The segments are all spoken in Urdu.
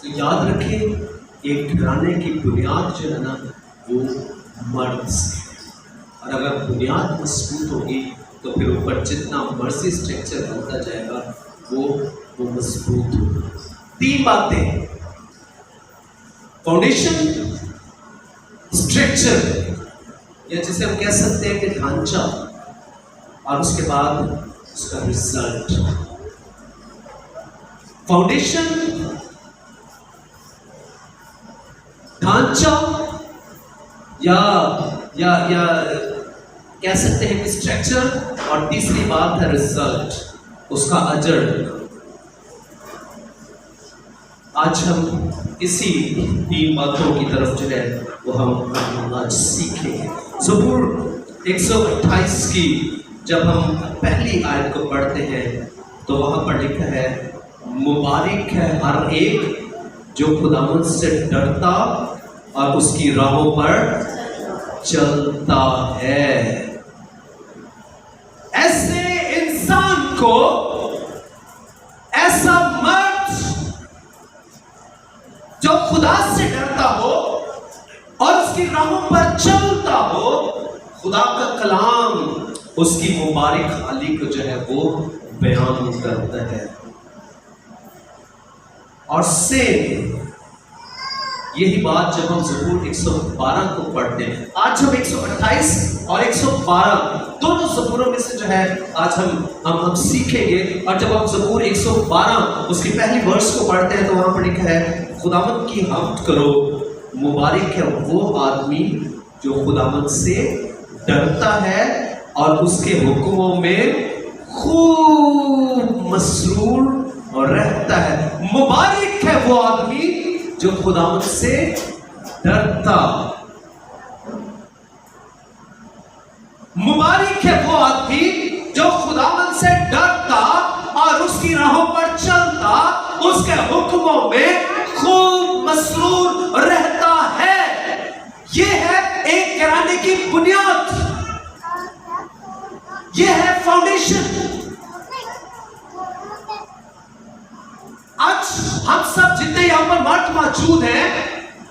تو یاد رکھیں ایک گھرانے کی بنیاد جو ہے نا وہ مرد سے ہے، اور اگر بنیاد مضبوط ہوگی تو پھر اوپر جتنا مرضی اسٹرکچر بنتا جائے گا وہ مضبوط ہوگا۔ 3 باتیں، فاؤنڈیشن، اسٹرکچر یا جسے ہم کہہ سکتے ہیں کہ ڈھانچہ، اور اس کے بعد اس کا رزلٹ۔ فاؤنڈیشن، ڈھانچہ یا کہہ سکتے ہیں کہ اسٹرکچر، اور تیسری بات ہے رزلٹ، اس کا اجر۔ آج ہم اسی 3 باتوں کی طرف جو ہے وہ ہم آج سیکھیں گے۔ زبور 128 کی جب ہم پہلی آیت کو پڑھتے ہیں تو وہاں پر لکھا ہے مبارک ہے ہر ایک جو خداوند سے ڈرتا اور اس کی راہوں پر چلتا ہے۔ ایسے انسان کو، ایسا مرد جو خدا سے ڈرتا ہو اور اس کی راہوں پر چلتا ہو، خدا کا کلام اس کی مبارک حالی کو جو ہے وہ بیان کرتا ہے۔ اور سیم یہی بات جب ہم زبور 112 کو پڑھتے ہیں، آج ہم 128 اور 112 دونوں زبوروں میں سے جو ہے آج ہم سیکھیں گے۔ اور جب ہم زبور 112 اس کی پہلی ورس کو پڑھتے ہیں تو وہاں پر لکھا ہے خداوند کی حمد کرو، مبارک ہے وہ آدمی جو خداوند سے ڈرتا ہے اور اس کے حکموں میں خوب مسرور رہتا ہے۔ مبارک ہے وہ آدمی جو خداوند سے ڈرتا، مبارک ہے وہ آدمی جو خداوند سے ڈرتا اور اس کی راہوں پر چلتا، اس کے حکموں میں خوب مسرور رہتا ہے۔ یہ ہے ایک گھرانے کی بنیاد، یہ ہے فاؤنڈیشن۔ آج ہم سب جتنے یہاں پر مرد موجود ہیں،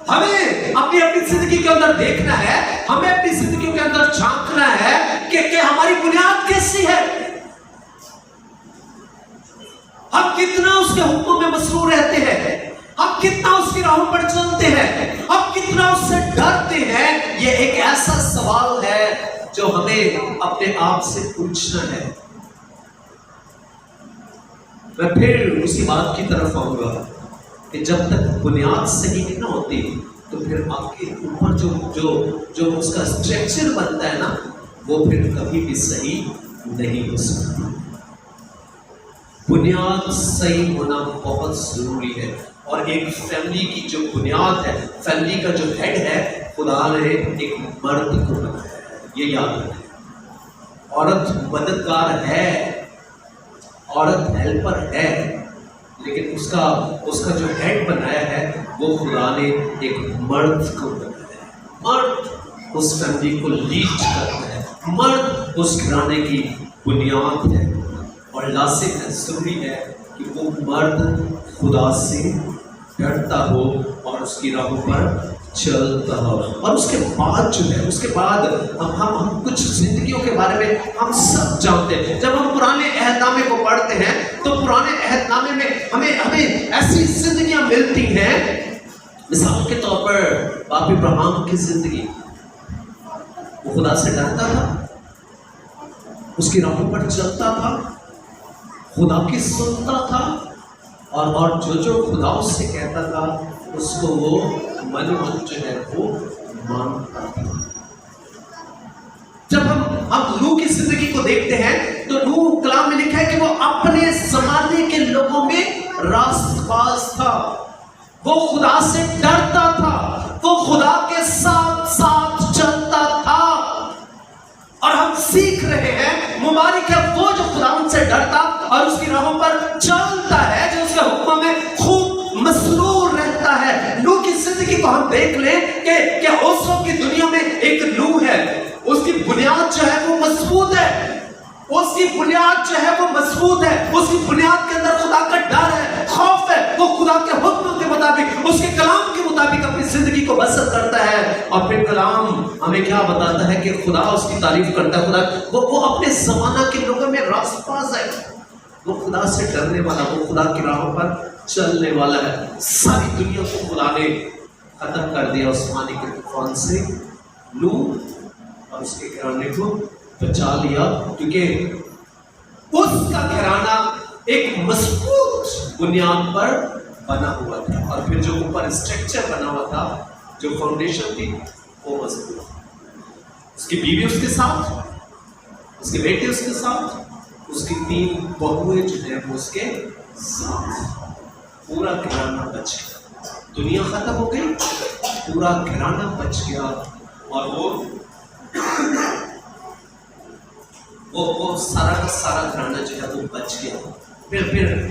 ہمیں اپنی زندگی کے اندر دیکھنا ہے، ہمیں اپنی زندگیوں کے اندر جھانکنا ہے کہ ہماری بنیاد کیسی ہے، ہم کتنا اس کے حکموں میں مسرور رہتے ہیں، ہم کتنا اس کی راہوں پر چلتے ہیں، ہم کتنا اس سے ڈرتے ہیں۔ یہ ایک ایسا سوال ہے جو ہمیں اپنے آپ سے پوچھنا ہے۔ میں پھر اسی بات کی طرف آؤں گا کہ جب تک بنیاد صحیح نہیں ہوتی تو پھر آپ کے اوپر جو اس کا اسٹرکچر بنتا ہے نا وہ پھر کبھی بھی صحیح نہیں ہو سکتا۔ بنیاد صحیح ہونا بہت ضروری ہے، اور ایک فیملی کی جو بنیاد ہے، فیملی کا جو ہیڈ ہے، خدا نے ایک مرد کو بنایا ہے، یہ یاد رکھیں۔ عورت مددگار ہے، عورت ہیلپر ہے، لیکن اس کا جو ہیڈ بنایا ہے وہ خدا نے ایک مرد کو بنایا ہے۔ مرد اس فیملی کو لیڈ کرتا ہے، مرد اس گھرانے کی بنیاد ہے، اور لازم ہے، ضروری ہے کہ وہ مرد خدا سے ڈرتا ہو اور اس کی راہوں پر چلتا ہو۔ اور اس کے بعد جو ہے، اس کے بعد ہم کچھ زندگیوں کے بارے میں ہم سب جانتے ہیں۔ جب ہم پرانے عہد نامے کو پڑھتے ہیں تو پرانے عہد نامے میں ہمیں ایسی زندگیاں ملتی ہیں، مثال کے طور پر باپ ابراہیم کی زندگی، وہ خدا سے ڈرتا تھا، اس کی راہوں پر چلتا تھا، خدا کی سنتا تھا، اور جو خدا اس سے کہتا تھا اس کو وہ من جو ہے وہ مانتا تھا۔ جب ہم نوح کی زندگی کو دیکھتے ہیں تو نوح کلام میں لکھا ہے کہ وہ اپنے زمانے کے لوگوں میں راست باز تھا، وہ خدا سے ڈرتا تھا، وہ خدا کے ساتھ ساتھ چلتا تھا۔ اور ہم سیکھ رہے ہیں مبارک ہے وہ جو خداوند سے ڈرتا اور اس کی راہوں پر چلتا ہے، جو اس کے حکموں میں خوب مسرور رہتا ہے۔ نوح کی زندگی کو ہم دیکھ لیں کہ اس وقت کی دنیا میں ایک نوح ہے، اس کی بنیاد جو ہے وہ مضبوط ہے، اس کی بنیاد جو ہے وہ مضبوط ہے، اس کی بنیاد کے اندر خدا کا ڈر ہے، خوف ہے، وہ خدا کے حکموں کے مطابق، اس کے کلام کے مطابق اپنی زندگی کو بسر کرتا ہے، اور پھر کلام ہمیں کیا بتاتا ہے کہ خدا اس کی تعریف کرتا ہے. خدا وہ اپنے زمانہ کے لوگوں میں راست باز ہے، وہ خدا سے ڈرنے والا، وہ خدا کی راہوں پر چلنے والا ہے. ساری دنیا کو خدا نے ختم کر دیا اس پانی کے طوفان سے، نوح اور اس کے گھرانے کو بچا لیا، کیونکہ اس کا گھرانہ ایک مضبوط بنیاد پر بنا ہوا تھا، اور پھر جو اوپر اسٹرکچر بنا ہوا تھا، جو فاؤنڈیشن تھی، وہ مضبوط. اس کی بیوی اس کے ساتھ، اس کے بیٹے اس کے ساتھ، اس کی 3 بہویں جو ہیں وہ اس کے ساتھ. پورا گھرانہ بچ گیا. دنیا ختم ہو گئی، پورا گھرانہ بچ گیا، اور وہ سارا کا سارا گھرانہ جو ہے وہ بچ گیا. پھر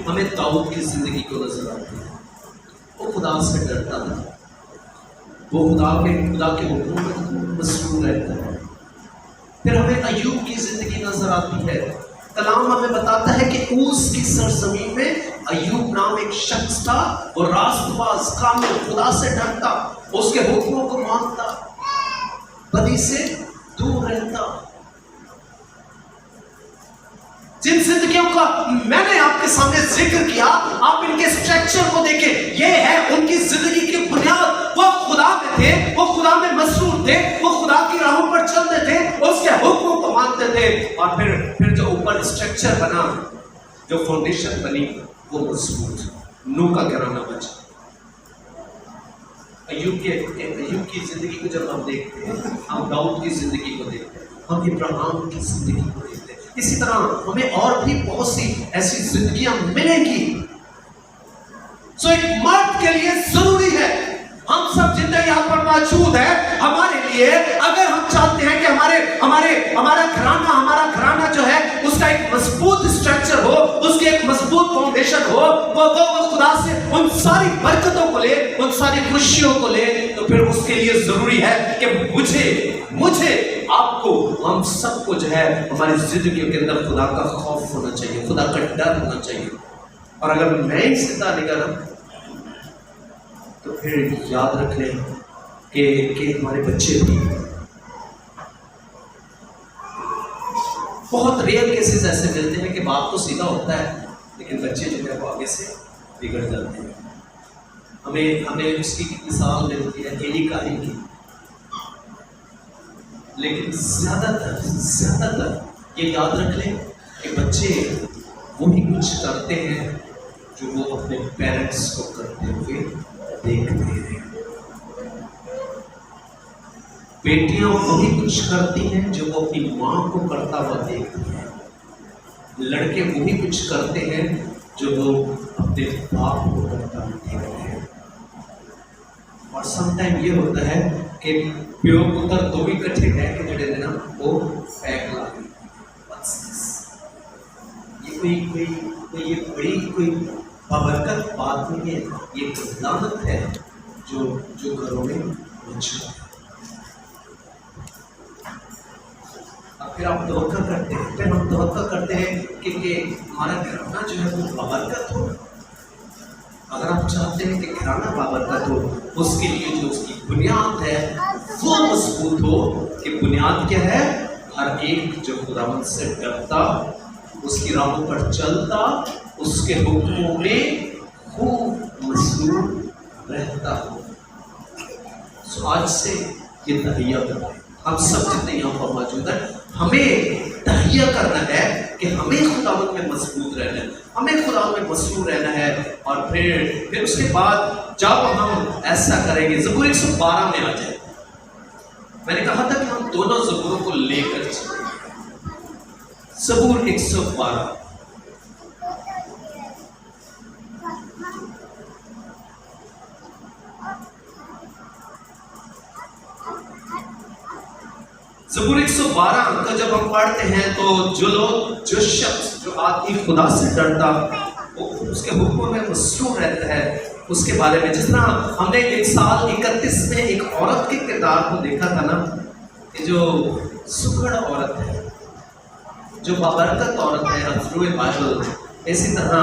ہمیں داؤد کی زندگی کو نظر آتی ہے. وہ خدا سے ڈرتا تھا، وہ خدا کے حکم میں مسرور رہتا ہے. پھر ہمیں ایوب کی زندگی نظر آتی ہے. کلام ہمیں بتاتا ہے کہ اوس کی سرزمین میں ایوب نام ایک شخص تھا، وہ راست باز، کامل، خدا سے ڈرتا، اس کے حکموں کو مانتا، بدی سے دور رہتا. جن زندگیوں کا میں نے آپ کے سامنے ذکر کیا، آپ ان کے اسٹرکچر کو دیکھیں، یہ ہے ان کی زندگی کی بنیاد. وہ خدا میں تھے، وہ خدا میں مسرور تھے، وہ خدا کی راہوں پر چلتے تھے، اس کے حکموں کو مانتے تھے، اور پھر جو اوپر اسٹرکچر بنا، جو فاؤنڈیشن بنی، وہ مضبوط. نوح کا گھرانہ بچا. ایوب کی زندگی کو جب ہم دیکھتے ہیں، ہم داؤد کی زندگی کو دیکھتے ہیں، ہم ابراہیم کی زندگی کو دیکھتے ہیں. اسی طرح ہمیں اور بھی بہت سی ایسی زندگیاں ملیں گی. سو ایک مرد کے لیے ضروری ہے، ہم سب جتنے یہاں پر موجود ہیں، ہمارے لیے اگر ہم چاہتے ہیں کہ ہمارا گھرانہ جو ہے اس کا ایک مضبوط اسٹرکچر ہو، اس کی ایک مضبوط فاؤنڈیشن ہو، وہ خدا سے ان ساری برکتوں کو لے، ان ساری خوشیوں کو لے، تو پھر اس کے لیے ضروری ہے کہ مجھے آپ کو، ہم سب کو جو ہے ہماری زندگیوں کے اندر خدا کا خوف ہونا چاہیے، خدا کا ڈر ہونا چاہیے. اور اگر میں ہی زندہ نہیں کروں تو پھر یاد رکھ لیں کہ ہمارے بچے بھی، بہت ریئر کیسز ایسے ملتے ہیں کہ باپ تو سیدھا ہوتا ہے لیکن بچے جو ہے وہ آگے سے بگڑ جاتے ہیں. ہمیں اس کی مثال ملتی ہے ایلی کاری کی، لیکن زیادہ تر یہ یاد رکھ لیں کہ بچے وہی کچھ کرتے ہیں جو وہ اپنے پیرنٹس کو کرتے ہوئے دیکھتے ہیں. بیٹیاں وہی کچھ کرتی ہیں جو وہ اپنی ماں کو کرتا ہوا دیکھتی ہیں. لڑکے وہی کچھ کرتے ہیں جو وہ اپنے باپ کو کرتا ہوا دیکھتے ہیں. اور سم ٹائم یہ ہوتا ہے کہ پیو پتر دو ہی کٹھے ہیں کہ جڑے دن وہ پیک لا گئی. یہ کوئی بابرکت بات نہیں ہے، یہ ایک لعنت ہے جو گھروں میں موجود ہے. پھر آپ توقع کرتے ہیں کہ ہمارا گھرانہ جو ہے وہ بابرکت ہو. اگر آپ چاہتے ہیں کہ گھرانہ بابرکت ہو، اس کے لیے جو اس کی بنیاد ہے وہ مضبوط ہو. کہ بنیاد کیا ہے؟ ہر ایک جو خداوند سے ڈرتا، اس کی راہوں پر چلتا، اس کے حکموں میں خوب مسرور رہتا ہو. آج سے یہ تہیہ کرنا ہے. ہم سب جتنے یہاں پر موجود ہیں، ہمیں تہیہ کرنا ہے کہ ہمیں خداوند میں مضبوط رہنا ہے، ہمیں خداوند میں مسرور رہنا ہے. اور پھر اس کے بعد جب ہم ایسا کریں گے، زبور 112 میں آ جائے. میں نے کہا تھا کہ ہم دونوں زبوروں کو لے کر چلیں. زبور 112. زبور 112 کا جب ہم پڑھتے ہیں تو جو شخص، جو آدمی خدا سے ڈرتا، وہ اس کے حکموں میں مسرور رہتا ہے. اس کے بارے میں جس طرح ہم نے 1:31 میں ایک عورت کے کردار کو دیکھا تھا نا، کہ جو سکھڑ عورت ہے، جو بابرکت عورت ہے، تھرو بائبل. اسی طرح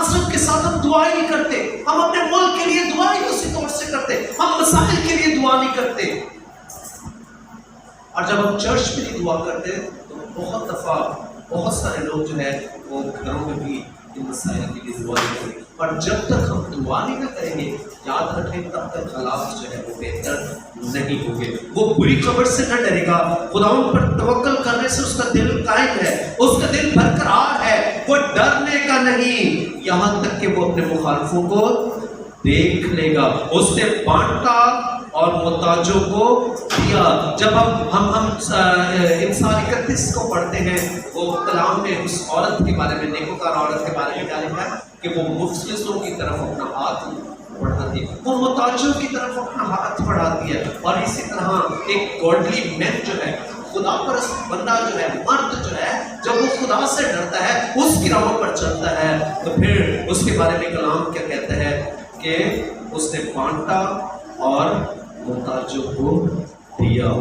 معذرت کے ساتھ ہم دعا ہی نہیں کرتے. ہم اپنے ملک کے لیے دعا ہی اسی طور سے کرتے. ہم مسائل کے لیے دعا نہیں کرتے. اور جب ہم چرچ میں نہیں دعا کرتے تو بہت دفعہ بہت سارے لوگ جو ہے وہ گھروں میں بھی ان مسائل کے لیے دعا نہیں کریں. اور جب تک ہم دعا نہیں کریں گے یاد رکھیں تب تک حالات جو ہے وہ بہتر نہیں ہوں گے. وہ بری خبر سے نہ ڈرے گا. خداوند پر توکل کرنے سے اس کا دل قائم ہے, اس کا دل برقرار ہے. وہ ڈرنے کا نہیں یہاں تک کہ وہ اپنے مخالفوں کو دیکھ لے گا. اس نے بانٹا اور محتاجوں کو دیا. جب ہم انسان 31 کو پڑھتے ہیں وہ کلام میں اس عورت کے بارے میں, نیکوکار عورت کے بارے میں کیا لکھا ہے کہ وہ مفلسوں کی طرف اپنا ہاتھ بڑھاتی ہے, وہ محتاجوں کی طرف اپنا ہاتھ بڑھاتی ہے. اور اسی طرح ایک گاڈلی مین جو ہے, خدا پرست بندہ جو ہے, مرد جو ہے, جب وہ خدا سے ڈرتا ہے اس کی راہوں پر چلتا ہے تو پھر اس کے بارے میں کلام کیا کہتا ہے کہ اس نے بانٹا اور محتاجوں کو دیا.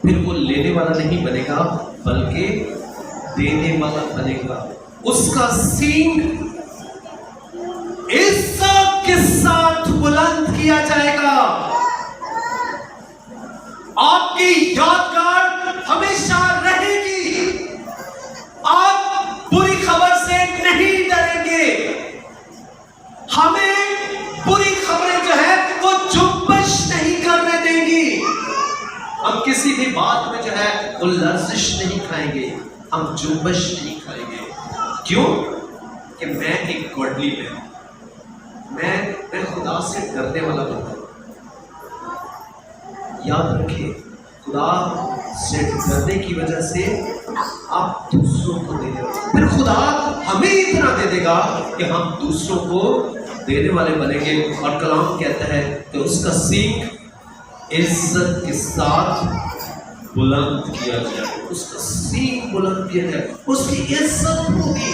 پھر وہ لینے والا نہیں بنے گا بلکہ دینے والا بنے گا. اس کا سینگ عزت کے ساتھ بلند کیا جائے گا. آپ کی یادگار ہمیشہ رہے گی. آپ بری خبر سے نہیں ڈریں گے. ہمیں بری خبریں جو ہے وہ جنبش نہیں کرنے دیں گی. ہم کسی بھی بات میں جو ہے وہ لرزش نہیں کھائیں گے, ہم جنبش نہیں کھائیں گے. کیوں؟ کہ میں ایک گاڈلی مین ہوں, میں خدا سے ڈرنے والا بندہ ہوں. یاد رکھیں خدا سے ڈرنے کی وجہ سے آپ دوسروں کو دے دیں, پھر خدا ہمیں اتنا دے دے گا کہ ہم دوسروں کو دینے والے بنیں گے. اور کلام کہتا ہے کہ اس کا سینگ عزت کے ساتھ بلند کیا جائے. اس کا سینگ بلند کیا جائے, اس کی عزت ہوگی.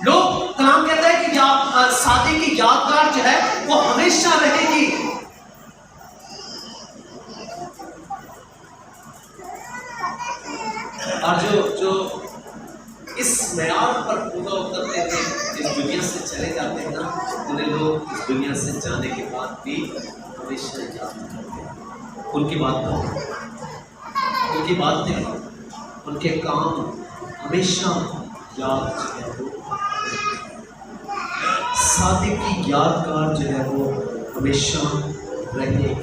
لوگ کلام کہتا ہے کہ سادے کی یادگار جو ہے وہ ہمیشہ رہے گی. اور جو اس معیار پر پورا اترتے ہیں, اس دنیا سے چلے جاتے ہیں نا, انہیں لوگ اس دنیا سے جانے کے بعد بھی ہمیشہ یاد کرتے ہیں. ان کی باتیں, ان کی باتیں, ان کے کام ہمیشہ یاد جو ہے وہ سادے کی یادگار جو ہے وہ ہمیشہ رہے گی.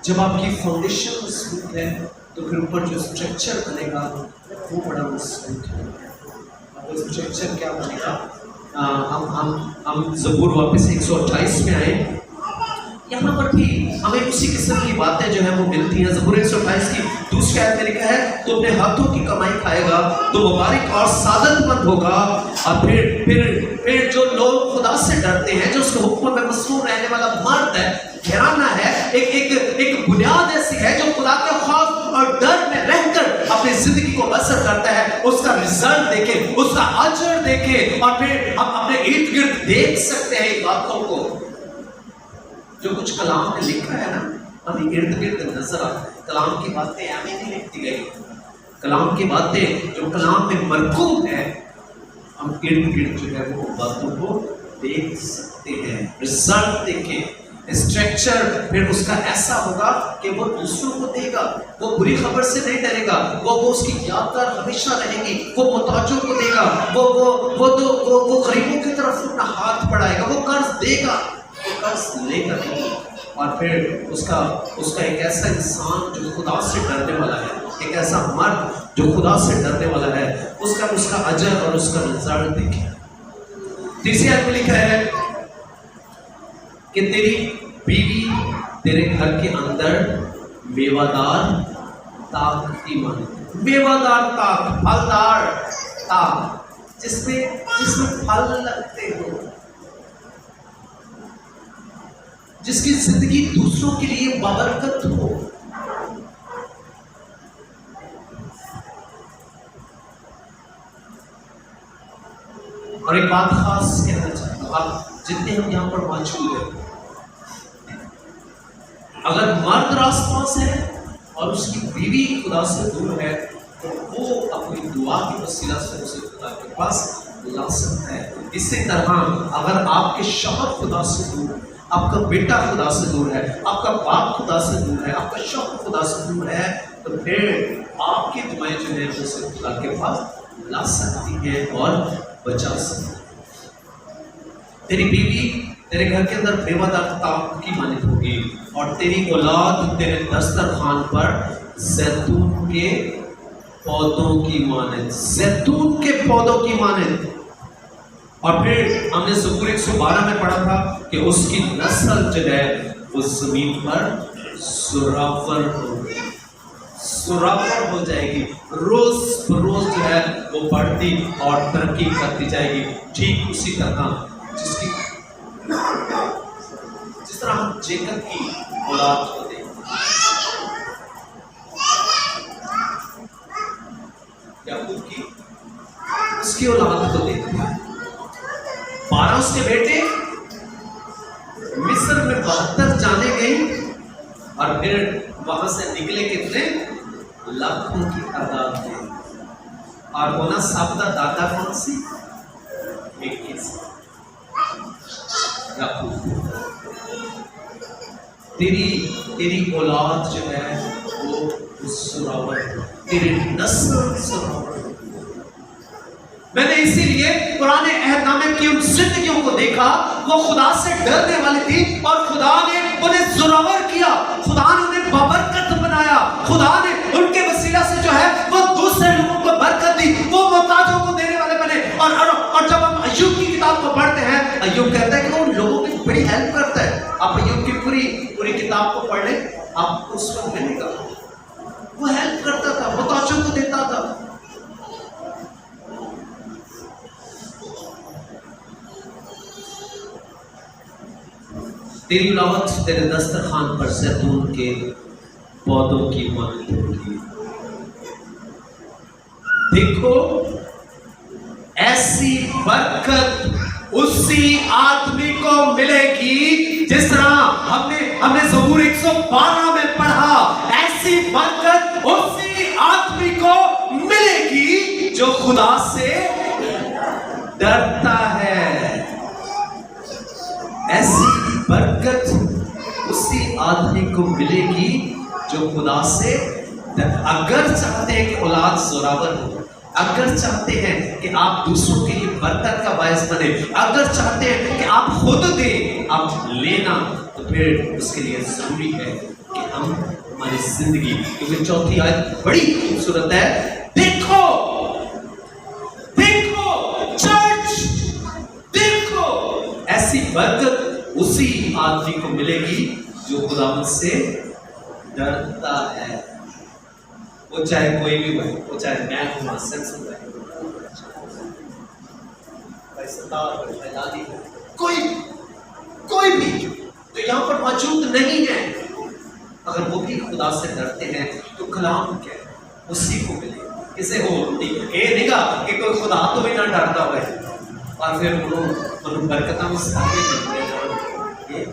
جب آپ کی فاؤنڈیشن مضبوط ہے تو پھر اوپر جو اسٹرکچر بنے گا وہ بڑا مضبوط ہے. اب اسٹرکچر کیا بنے گا؟ ہم زبور واپس 128 میں آئے. یہاں پر بھی ہمیں اسی قسم کی باتیں جو ہیں وہ ملتی ہیں. زبور 128 کی دوسری آیت میں لکھا ہے تو اپنے ہاتھوں کی کمائی کھائے گا تو مبارک اور سعادت مند ہوگا. اور پھر جو لوگ خدا سے ڈرتے ہیں, جو اس کے حکم میں مصروف رہنے والا مرد ہے, گھرانہ ہے, ایک بنیاد ایسی ہے جو خدا کے خوف اور ڈر میں رہ کر اپنی زندگی کو بسر کرتا ہے, اس کا رزلٹ دیکھیں, اس کا اجر دیکھیں. اور پھر ہم اپنے ارد گرد دیکھ سکتے ہیں ان باتوں کو. جو کچھ کلام نے لکھا ہے نا ہمیں ارد گرد نظر آتا ہے. کلام کی باتیں ہمیں نہیں لکھتی گئی, کلام کی باتیں جو کلام میں مرکوب ہے ہم ارد گرد جو ہے وہ باتوں کو دیکھ سکتے ہیں. رزلٹ دیکھیں, اسٹرکچر پھر اس کا ایسا ہوگا کہ وہ دوسروں کو دے گا, وہ بری خبر سے نہیں ڈرے گا, وہ اس کی یادگار ہمیشہ رہے گی, وہ محتاجوں کو دے گا, وہ غریبوں کی طرف اپنا ہاتھ بڑھائے گا, وہ قرض دے گا, وہ قرض لے گا نہیں. اور پھر اس کا ایک ایسا انسان جو خدا سے ڈرنے والا ہے, ایک ایسا مرد جو خدا سے ڈرنے والا ہے, اس کا اجر اور اس کا رزلٹ دیکھیں. تیسری آیت میں لکھا ہے کہ تیری بیوی تیرے گھر کے اندر میوہ دار تاک کی مانے. میوہ دار تاک, پھلدار تاک, جس میں پھل لگتے ہو, جس کی زندگی دوسروں کے لیے بابرکت ہو. اور ایک بات خاص کہنا چاہتا ہوں, آپ جتنے ہم یہاں پر موجود ہیں اگر مرد راست پاس ہے اور اس کی بیوی خدا سے دور ہے تو وہ اپنی دعا کی وسیلہ سے اسے خدا کے پاس لا سکتا ہے. اسی طرح اگر آپ کے شوہر خدا سے دور ہے، آپ کا بیٹا خدا سے دور ہے، آپ کا باپ خدا سے دور ہے، آپ کا شوہر خدا سے دور ہے، تو پھر آپ کی دعائیں جو ہیں اسے خدا کے پاس لا سکتی ہیں اور بچا سکتی ہیں. تیری بیوی تیرے گھر کے اندر بے وعدہ تعاون کی مانند ہوگی اور تیری اولاد تیرے دسترخوان پر زیتون کے پودوں کی مانند، زیتون کے پودوں کی مانند. اور پھر ہم نے زبور 112 میں پڑھا تھا کہ اس کی نسل جو ہے وہ زمین پر زراور ہوگی، زراور ہو جائے گی، روز بروز جو ہے وہ بڑھتی اور ترقی کرتی جائے گی. ٹھیک اسی طرح جس طرح ہم جیکب کی اولاد کو دیکھتے ہیں، یعقوب کی اس کی اولاد کو دیکھتے ہیں. 12 اس کے بیٹے مصر میں 72 جانے گئے اور پھر وہاں سے نکلے کتنے؟ لاکھوں کی تعداد میں. اور ہونا ثابتہ دادا کون سی؟ ایک ہی سی، یعقوب. تیری اولاد جو ہے وہ زراور ہے، تیری نسل زراور ہے. میں نے اسی لیے پرانے عہد نامے کی ان زندگیوں کو دیکھا، وہ خدا سے ڈرنے والی تھی اور خدا نے انہیں زراور کیا، خدا نے انہیں بابرکت بنایا، خدا نے ان کے وسیلہ سے جو ہے وہ دوسرے لوگوں کو برکت دی، وہ محتاجوں کو دینے والے بنے. اور جب ہم ایوب کی کتاب کو پڑھتے ہیں، ایوب کہتا ہے کہ وہ لوگوں کی بڑی ہیلپ کرتا ہے. آپ ایوب کی پوری کتاب کو پڑھ لیں، آپ کو اس وقت ملے گا وہ ہیلپ کرتا تھا، محتاجوں کو دیتا تھا. تیری اولاد تیرے دسترخوان پر زیتون کے پودوں کی مانند ہوگی. دیکھو ایسی برکت اسی آدمی کو ملے گی جس طرح ہم نے زبور 112 میں پڑھا. ایسی برکت اسی آدمی کو ملے گی جو خدا سے ڈرتا ہے. ایسی برکت اسی آدمی کو ملے گی جو خدا سے اگر چاہتے ہیں کہ اولاد زراور ہو، اگر چاہتے ہیں کہ آپ دوسروں کے لیے برکت کا باعث بنے، اگر چاہتے ہیں کہ آپ خود دیں، آپ لینا، تو پھر اس کے لیے ضروری ہے کہ ہم ہماری زندگی، کیونکہ چوتھی آیت بڑی خوبصورت ہے. دیکھو چرچ، دیکھو ایسی برکت اسی آدمی کو ملے گی جو خداوند سے ڈرتا ہے. وہ چاہے کوئی بھی بھائی، وہ چاہے میں ہوں، سینس ہوں، کوئی بھی جو یہاں پر موجود نہیں ہے، اگر وہ بھی خدا سے ڈرتے ہیں تو کلام کیا ہے اسی کو ملے. کسے ہو نہیں گا کہ کوئی خدا تو بھی نہ ڈرتا ہوئے اور پھر انہوں برکتاں میں سارے ملتے ہیں.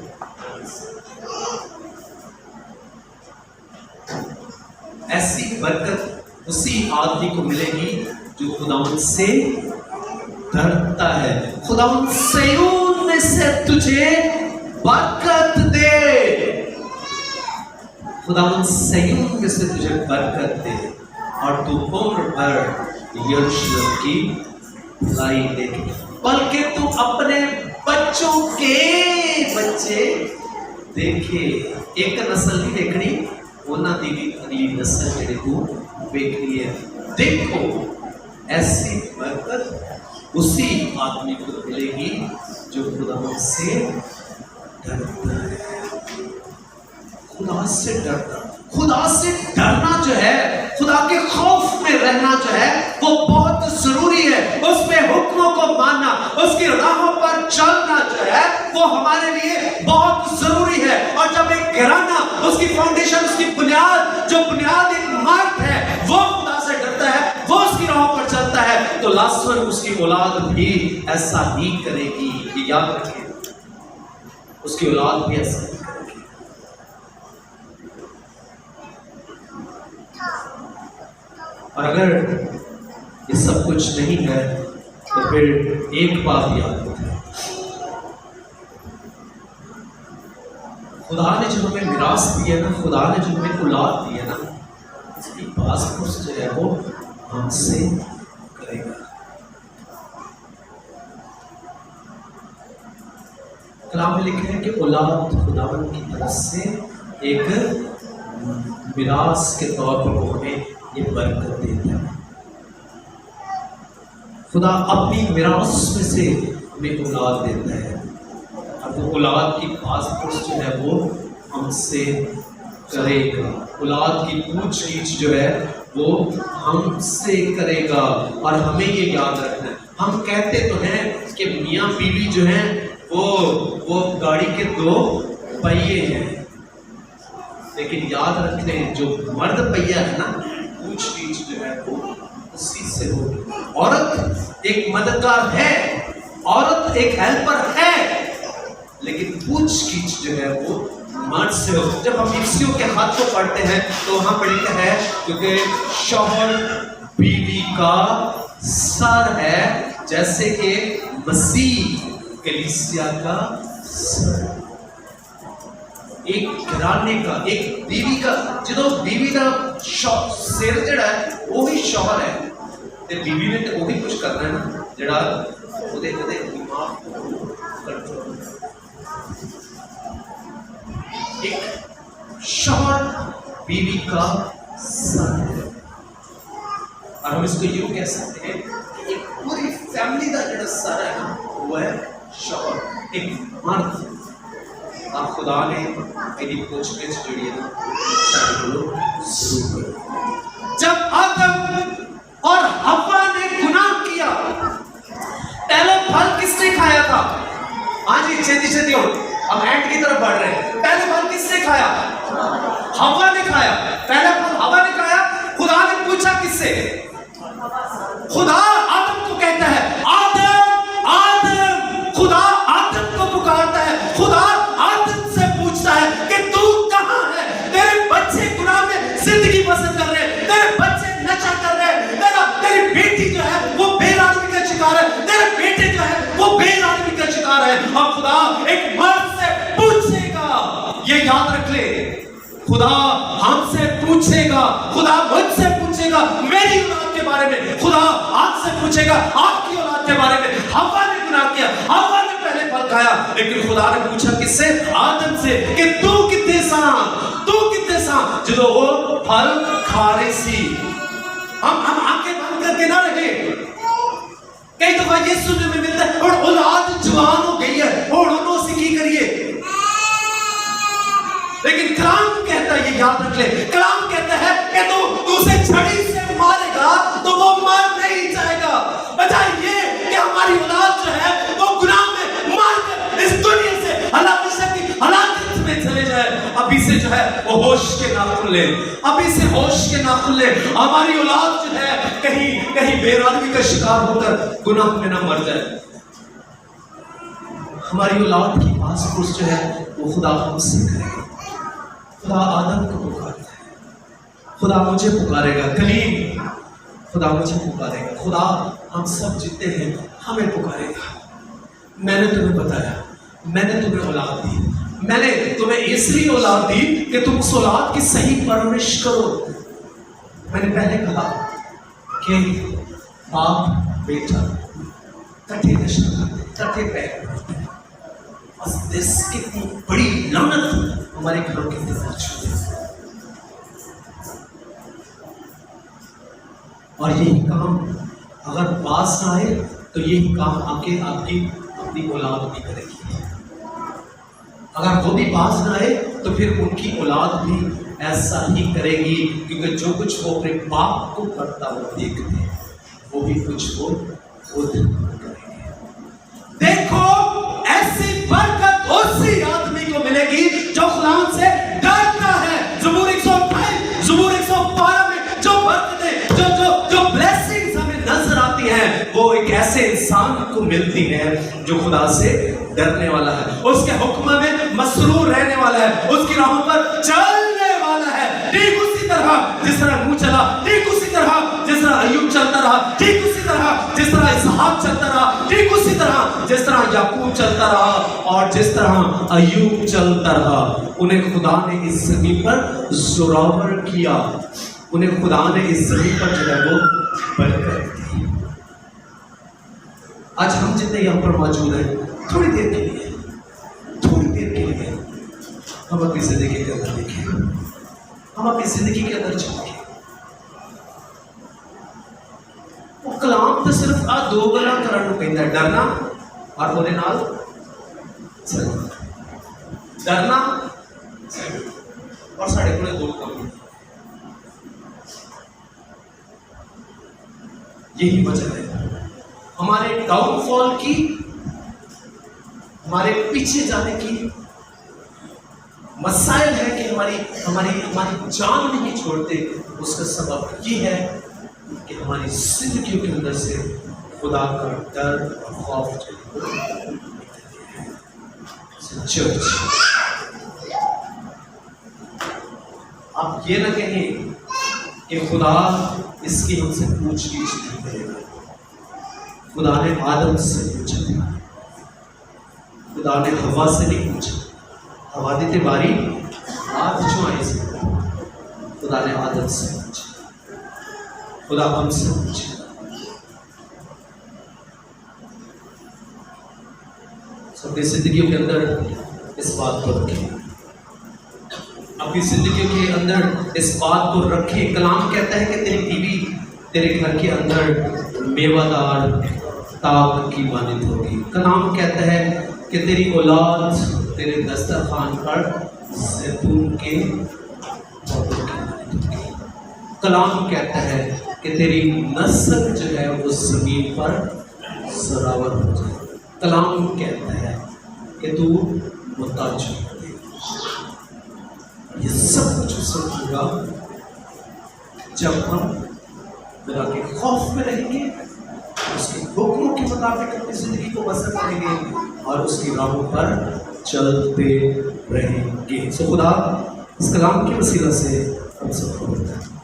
ایسی برکت اسی آدمی کو ملے گی جو خداوند سے ڈرتا ہے. خداوند صیون میں سے تجھے برکت دے، خداوند صیون میں سے تجھے برکت دے اور تو عمر بھر یروشلم کی بھلائی دیکھے، بلکہ تو اپنے بچوں کے بچے دیکھے. ایک نسل نہیں دیکھنی، ہونا دیگی اگلی نسل جڑے کو دیکھنی ہے. دیکھو ایسی برکت اسی آدمی کو ملے گی جو خدا سے ڈرتا ہے. خدا سے ڈرتا، خدا سے ڈرنا جو ہے، خدا کے خوف میں رہنا جو ہے وہ بہت ضروری ہے. اس پہ حکموں کو ماننا، اس کی راہوں پر چلنا جو ہے وہ ہمارے لیے بہت ضروری ہے. اور جب ایک گھرانہ، اس کی فاؤنڈیشن، اس کی بنیاد، جو بنیاد ایک مرد ہے وہ خدا سے ڈرتا ہے، وہ اس کی راہوں پر چلتا ہے، تو لازماً اس کی اولاد بھی ایسا ہی کرے گی. یہ یاد رکھیں، اس کی اولاد بھی ایسا ہی کرے گی. اور اگر یہ سب کچھ نہیں ہے تو پھر ایک بات یاد رکھیں، خدا نے جو ہمیں میراث دی ہے نا، خدا نے جو ہمیں اولاد دی ہے نا، اس کی پاس پرس جو ہے وہ ہم سے کرے گا۔ کلام میں لکھا ہے کہ اولاد خداوند کی طرف سے ایک میراث کے طور پر وہ ہمیں یہ برکت دیتا ہے۔ خدا اپنی میراث میں سے ہمیں اولاد دیتا ہے، اور وہ اولاد کی پاس پرس جو ہے وہ ہم سے کرے گا، اولاد کی پوچھ گچھ جو ہے وہ ہم سے کرے گا۔ اور ہمیں یہ یاد رکھنا ہے، ہم کہتے تو ہیں کہ میاں بیوی جو ہیں وہ گاڑی کے دو پہیے ہیں، لیکن یاد رکھیں جو مرد پہیا ہے نا، پوچھ گچھ جو ہے وہ اسی سے ہوگی۔ عورت ایک مددگار ہے، عورت ایک ہیلپر ہے، لیکن پوچھ گچھ جو ہے وہ مرد سے ہو۔ جب ہم افسیوں کے خط کو پڑھتے ہیں تو وہاں پر لکھا ہے کیونکہ شوہر بیوی کا سر ہے، جیسے کہ مسیح کلیسیا کا سر۔ ایک گھرانے کا، ایک بیوی کا، جدو بیوی کا سر جڑا ہے وہی شوہر ہے، تے بیوی نے تو وہی کچھ کرنا ہے نا جڑا وہ دماغ کو کنٹرول۔ ایک شوہر بیوی کا سر ہے، اور ہم اس کو یوں کہہ سکتے ہیں کہ ایک پوری فیملی کا جڑا سر ہے نا وہ ہے شوہر، ایک مرد۔ آپ خدا نے میری پوچھ گچھ جڑی ہے نا ضرور کرو۔ جب آدم اور حوا نے گناہ کیا، پہلا پھل کس نے کھایا تھا؟ ہاں جی چھتی چھتی ہو، اب اینڈ کی طرف بڑھ رہے ہیں۔ پہلا پھل کس نے کھایا؟ حوا نے کھایا۔ پہلا پھل حوا نے کھایا۔ خدا نے پوچھا کس سے؟ خدا آدم کو کہتا ہے آدم آدم، خدا آدم کو پکارتا ہے، خدا آدم سے پوچھتا ہے کہ تو کہاں ہے؟ تیرے بچے گناہ میں زندگی بسر کر رہے ہیں، تیرے بچے نشہ کر رہے ہیں، تیری بیٹی جو ہے وہ بے آدمی کا شکار ہے، تیرے بیٹے جو ہے وہ بے آدمی کا شکار ہے۔ اور خدا ایک مرد سے پوچھے گا، یہ یاد رکھ لے، خدا ہم سے پوچھے گا، خدا مجھ سے پوچھے گا میری اولاد کے بارے میں، خدا آپ سے پوچھے گا آپ کی اولاد کے بارے میں۔ حوا نے گناہ کیا، حوا نے پہلے پھل کھایا، لیکن خدا نے پوچھا کس سے؟ آدم سے کہ تو کتنے ساں، تو کتنے ساں، جدو وہ پھل کھا رہی سی۔ ہم آنکھیں بند کر کے نہ رہے۔ کئی دفعہ یہ سننے میں ملتا ہے اور اولاد جوان ہو گئی ہے اور انہوں سے کی کریے، لیکن کلام کہتا ہے، یہ یاد رکھ لے، کلام کہتا ہے کہ تو اسے چھڑی سے مارے گا تو وہ مر نہیں جائے گا، بجائے یہ کہ ہماری اولاد جو ہے وہ گناہ میں مار کر اس دنیا سے ہلاکت میں چلے جائے۔ ابھی سے جو ہے وہ ہوش کے ناخن لے، ابھی سے ہوش کے ناخن لے، ہماری اولاد جو ہے کہیں بے آدمی کا شکار ہو کر گناہ میں نہ مر جائے۔ ہماری اولاد کی پاس پرس جو ہے وہ خدا ہم سے کرے گا۔ خدا آدم کو پکارتا ہے، خدا مجھے پکارے گا، کلیم خدا مجھے پکارے گا، خدا ہم سب جتنے ہیں ہمیں پکارے گا۔ میں نے تمہیں بتایا، میں نے تمہیں اولاد دی، میں نے تمہیں اس لیے اولاد دی کہ تم اس اولاد کی صحیح پرورش کرو۔ میں نے پہلے کہا کہ باپ بیٹا کٹھے نشہ کرتے، کٹھے پیر کرتے، اس کتنی بڑی لعنت ہمارے گھروں کے اندر موجود ہے۔ اور یہی کام اگر باز نہ آئے تو یہی کام آگے آپ کی اپنی اولاد بھی کرے گی۔ اگر وہ بھی باز نہ آئے تو پھر ان کی اولاد بھی ایسا ہی کرے گی، کیونکہ جو کچھ وہ اپنے باپ کو کرتا وہ دیکھتے ہیں، وہ بھی کچھ وہ خود کریں گے۔ دیکھو ایسی برکت اسی آدمی کو ملے گی جو خدا سے ڈرتا ہے۔ زبور 128 زبور 112 میں جو برکتیں جو بلیسنگز ہمیں نظر آتی ہیں وہ ایک ایسے انسان کو ملتی ہے جو خدا سے ڈرنے والا ہے، اس کے حکم میں مسرور رہنے والا ہے، اس کی راہوں پر چلنے والا ہے، ٹھیک اسی طرح جس طرح نوح چلا، ٹھیک اسی طرح جس جس طرح یعقوب چلتا رہا اور جس طرح ایوب چلتا رہا، انہیں خدا نے اس زمین پر زوراور کیا، انہیں خدا نے اس زمین پر جو ہے وہ برکت دی۔ آج ہم جتنے یہاں پر موجود ہیں، تھوڑی دیر کے لیے ہم اپنی زندگی کے اندر دیکھیں، ہم اپنی زندگی کے اندر چلیں۔ وہ کلام تو صرف آ دو گلا کرن کو کہتا ہے، ڈرنا اور وہ نال چلنا، ڈرنا اور ساڑھے کو دو کام۔ یہی وجہ ہے ہمارے ڈاؤن فال کی، ہمارے پیچھے جانے کی مسائل ہے کہ ہماری جان نہیں چھوڑتے۔ اس کا سبب یہ ہے کہ ہماری زندگیوں کے اندر سے خدا کا ڈر اور خوف چرچ۔ آپ یہ نہ کہیں کہ خدا اس کی ہم سے پوچھ گچھ نہیں کرے گا۔ خدا نے آدم سے پوچھا، خدا نے ہوا سے نہیں پوچھا۔ ہوا دیتے باری آج جو آئے سے خدا نے آدم سے پوچھا، خدا ہم سے پوچھے۔ اپنی زندگیوں کے اندر اس بات کو رکھیں، اپنی زندگیوں کے اندر اس بات کو رکھیں۔ کلام کہتا ہے کہ تیری بیوی تیرے گھر کے اندر میوہ دار تاک کی مانند ہوگی۔ کلام کہتا ہے کہ تیری اولاد تیرے دسترخوان پر زیتون کے پودوں کی مانند ہوگی۔ کلام کہتا ہے کہ تیری نسل جو ہے وہ زمین پر زراور ہو جائے۔ کلام کہتا ہے کہ تو محتاج ہو گے۔ یہ سب کچھ اس وقت ہوگا جب ہم خدا کے خوف میں رہیں گے، اس کے حکموں کے مطابق اپنی زندگی کو بسر کریں گے اور اس کی راہوں پر چلتے رہیں گے۔ سو خدا اس کلام کے وسیلہ سے ہم سب کو بتائیں۔